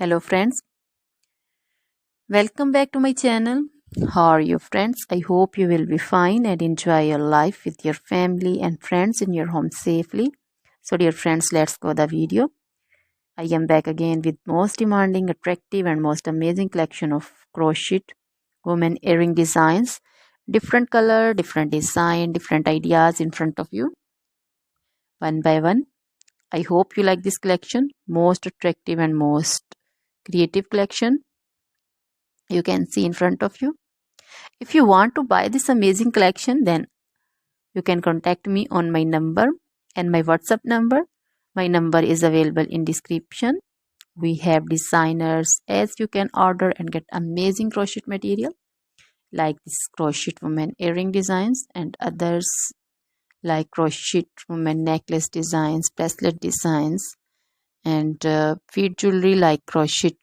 Hello friends, welcome back to my channel. How are you friends? I hope you will be fine and enjoy your life with your family and friends in your home safely. So dear friends, let's go the video. I am back again with most demanding, attractive and most amazing collection of crochet women earring designs. Different color, different design, different ideas in front of you. One by one. I hope you like this collection. Most attractive and most creative collection you can see in front of you. If you want to buy this amazing collection, then you can contact me on my number and my WhatsApp number. My number is available in description. We have designers as you can order and get amazing crochet material like this crochet woman earring designs and others like crochet woman necklace designs, bracelet designs and feet jewelry like crochet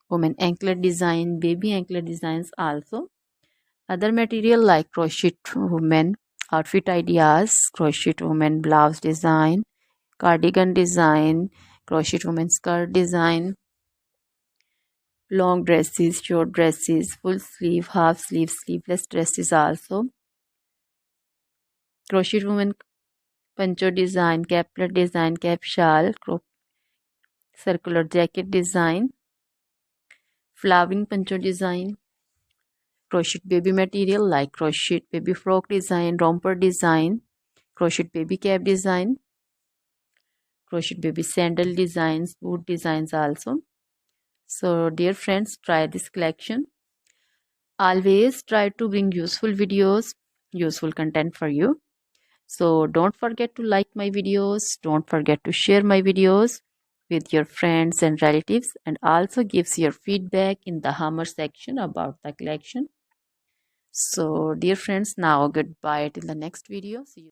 woman anklet design, baby anklet designs also. Other material like crochet women outfit ideas, crochet women blouse design, cardigan design, crochet women skirt design, long dresses, short dresses, full sleeve, half sleeve, sleeveless dresses also. Crochet women poncho design, caplet design, cap shawl, circular jacket design, flowering poncho design, crochet baby material like crochet baby frock design, romper design, crochet baby cap design, crochet baby sandal designs, boot designs also. So dear friends, try this collection. Always try to bring useful videos, useful content for you. So don't forget to like my videos, don't forget to share my videos with your friends and relatives, and also gives your feedback in the hammer section about the collection. So dear friends, now goodbye till the next video. See you.